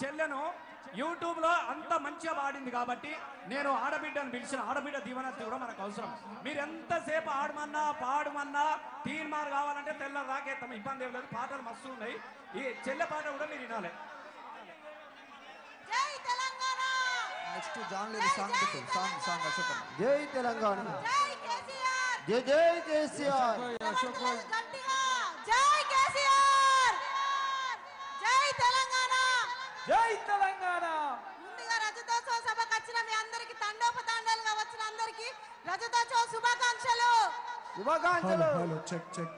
చెల్లెను YouTube లో అంత మంచిగా పాడింది కాబట్టి నేను ఆడబిడ్డను పిలిచిన ఆడబిడ్డ దీవెనత్తి కూడా మనకు అవసరం. మీరు ఎంతసేపు ఆడమన్నా పాడమన్నా తీర్మార్ కావాలంటే తెల్ల రాకేస్తాం, ఇబ్బంది ఏం లేదు. పాటలు మస్తు ఉన్నాయి. ఈ చెల్లె పాట కూడా మీరు వినాలి. నెక్స్ట్ జాన్ లేరి సాంగ్ అశోక్. జై తెలంగాణ, జై జై కేసీఆర్, జై కేసీఆర్, జై తెలంగాణ, జై తెలంగాణ. ముందుగా రజతోత్సవ సభకు వచ్చిన మీ అందరికి తండోపతండాలుగా వచ్చిన అందరికి రజతోత్సవ శుభాకాంక్షలు. శుభాకాంక్షలు.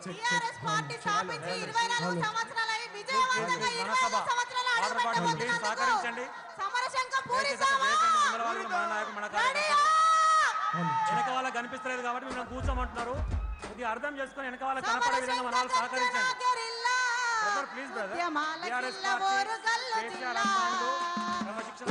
టీఆర్ఎస్ పార్టీ స్థాపించి 24 సంవత్సరాలై విజయవంతంగా 24 సంవత్సరాలు అడుగుపెట్టబోతున్నందుకు సమరశంఖం పూరిస్తామా? వెనక వాళ్ళకి కనిపిస్తలేదు కాబట్టి మేము కూర్చోమంటున్నారు. ఇది అర్థం చేసుకుని వెనక వాళ్ళకి కనపడే విధంగా మన వాళ్ళు సహకరించండి. Please brother. TRS party KCR అభిమానులు, క్రమశిక్షణ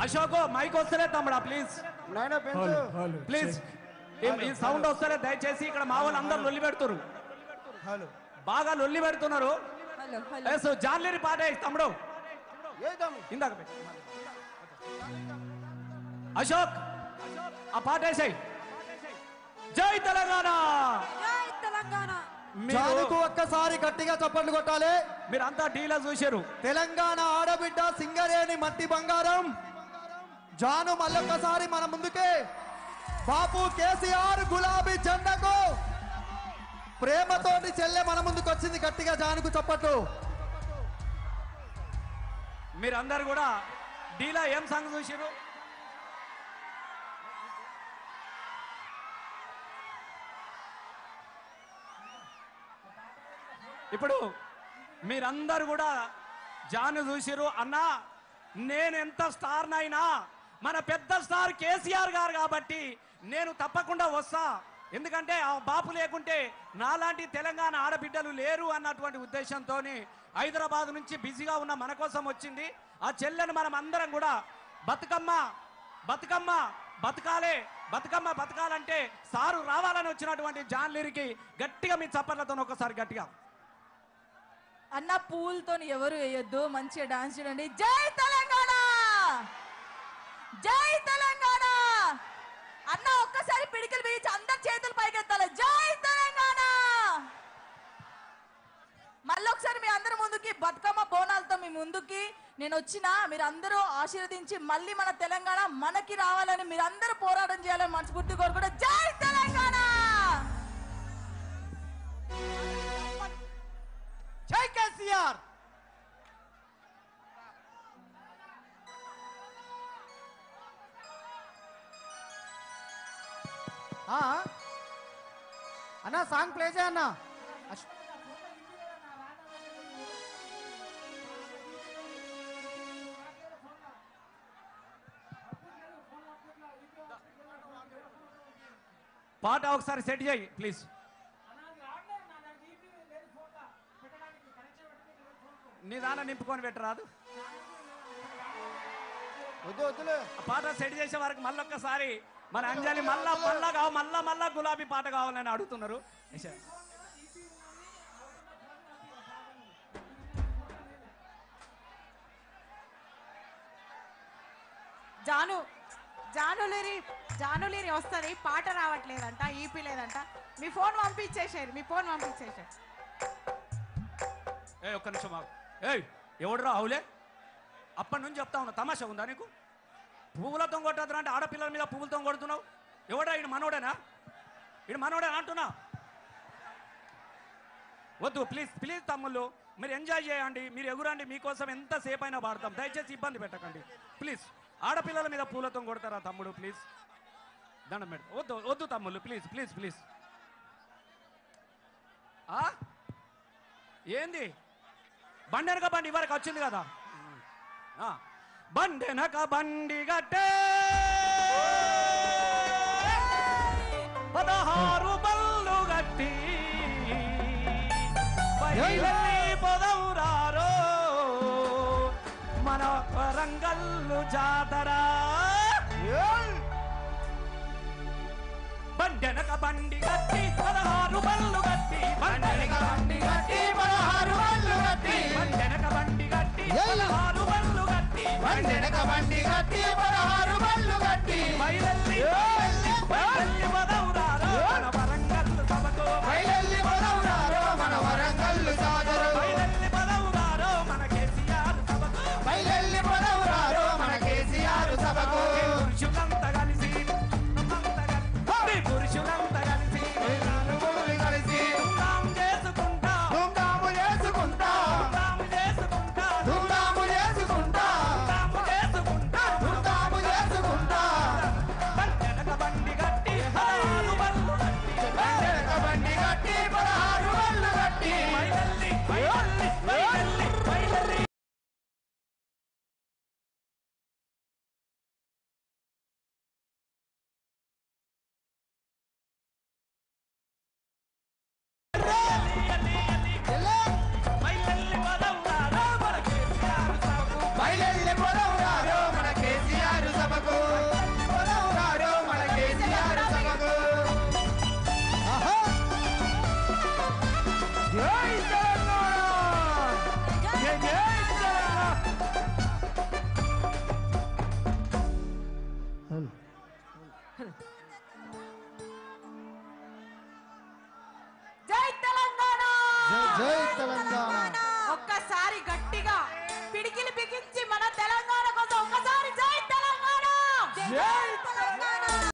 అశోక్ మైక్ వస్తలే తమ్ముడా ప్లీజ్. ప్లీజ్ ఈ సౌండ్ వస్తలే దయచేసి. ఇక్కడ మా వాళ్ళు అందరు లొల్లి పెడుతున్నారు, బాగా లొల్లి పెడుతున్నారు. జాన్లేరి పాట తమ్ముడు ఇందాక అశోక్ ఆ పాట వేసాయి. జై తెలంగాణ, జై తెలంగాణ. జానుకు ఒక్కసారి గట్టిగా చప్పట్లు కొట్టాలి. మీరంతా టీలా చూశారు. తెలంగాణ ఆడబిడ్డ సింగరేణి మట్టి బంగారం జాను మళ్ళొక్కసారి మన ముందుకే. బాపు కేసీఆర్ గులాబీ జెండాకు ప్రేమతోటి చెల్లె మన ముందుకు వచ్చింది. గట్టిగా జానుకు చప్పట్లు. మీరందరు కూడా డీలా ఏం సాంగ్ చూసారు? ఇప్పుడు మీరందరూ కూడా జాను చూసిరు. అన్నా నేను ఎంత స్టార్నైనా మన పెద్ద స్టార్ కేసీఆర్ గారు కాబట్టి నేను తప్పకుండా వస్తా. ఎందుకంటే ఆ బాపు లేకుంటే నాలాంటి తెలంగాణ ఆడబిడ్డలు లేరు అన్నటువంటి ఉద్దేశంతో హైదరాబాద్ నుంచి బిజీగా ఉన్న మన కోసం వచ్చింది. ఆ చెల్లెను మనం అందరం కూడా బతుకమ్మ బతుకమ్మ బతకాలే, బతుకమ్మ బతకాలంటే సారు రావాలని వచ్చినటువంటి జాన్ లిరికి గట్టిగా మీ చప్పట్లతో ఒకసారి గట్టిగా. అన్న పూలతో ఎవరు వేయొద్దు, మంచిగా డాన్స్ చేయండి. జై తెలంగాణ, జై తెలంగాణ. అన్న ఒక్కసారి పిడికిలు బిగించి అందరి చేతులు పైకెత్తాలి. జై తెలంగాణ. మళ్ళీ ఒకసారి మీ అందరి ముందుకి బతుకమ్మ బోనాలతో మీ ముందుకి నేను వచ్చిన మీరు అందరూ ఆశీర్వదించి మళ్ళీ మన తెలంగాణ మనకి రావాలని మీరందరూ పోరాటం చేయాలని మనస్ఫూర్తి కోరుకుంటూ జై తెలంగాణ, జై కేసీఆర్. అన్న సాంగ్ ప్లే చేయన్నా. పాట ఒకసారి సెట్ చేయి ప్లీజ్. నీ దాన నింపుకొని పెట్టరాదు. పాట సెట్ చేసే వరకు మళ్ళీ ఒక్కసారి మన అంజలి మళ్ళా మళ్ళా గులాబీ పాట కావాలని అడుగుతున్నారు. జానులేరి వస్తుంది, పాట రావట్లేదంట, ఈపీ లేదంట. మీ ఫోన్ పంపించేసారు, మీ ఫోన్ పంపించేసారు. ఒక్క నిమిషం ఆగు. ఎవడురా అవులే? అప్పటి నుంచి చెప్తా ఉన్నా, తమాషా ఉందా నీకు? పువ్వులతో కొట్టద్దు అంటే ఆడపిల్లల మీద పువ్వులతో కొడుతున్నావు. ఎవడా ఈయన మనోడేనా? ఈయన మనోడేనా అంటున్నా? వద్దు ప్లీజ్ ప్లీజ్ తమ్ముళ్ళు, మీరు ఎంజాయ్ చేయండి, మీరు ఎగురండి, మీకోసం ఎంతసేపు అయినా పాడతాం. దయచేసి ఇబ్బంది పెట్టకండి ప్లీజ్. ఆడపిల్లల మీద పూలతో కొడతారా తమ్ముడు? ప్లీజ్ దండం పెడతా. వద్దు వద్దు తమ్ముళ్ళు, ప్లీజ్ ప్లీజ్ ప్లీజ్. ఏంది బండెనక బండి వరకు వచ్చింది కదా. బండెనక బండి గట్టే 16 బళ్ళు గట్టి పొదవురారో మన వరంగల్లు జాతర. బండెనక బండి గట్టి 16 బళ్ళు గట్టి బండెనక బండి గట్టి 16 బళ్ళు గట్టి బండెనక బండి గట్టి 16 బళ్ళు గట్టి బండెనక బండి గట్టి 16 బళ్ళు గట్టి బయలెల్లి బయలెల్లి పొదవురారో మన వరంగల్లు సభకు బయలెల్లి పొదవురారో మన వరంగల్లు జాతర బయలెల్లి పొదవురారో మన కేసీఆర్ సభకు బయలెల్లి పొదవురారో మన కేసీఆర్ సభకు పురుషులంతా కలిసి పురుషులంతా కలిసి కలిసి ధూమ్ధాము చేసుకుంటా ధూమ్ధాము చేసుకుంటా ధూమ్ధాము చేసుకుంటా ధూమ్ధాము చేసుకుంటా ధూమ్ధాము చేసుకుంటా ధూమ్ధాము చేసుకుంటా. బండెనక బండి గట్టి 16 బళ్ళు గట్టి బండెనక బండి గట్టి 16 బళ్ళు గట్టి బయలెల్లి బయలెల్లి బయలెల్లి బయలెల్లి. బయలెల్లి పొదవురారో మన కేసీఆర్ సభకు పొదవురారో మన కేసీఆర్ సభకు. జై తెలంగాణ జై జై తెలంగాణ. జై తెలంగాణ జై జై తెలంగాణ.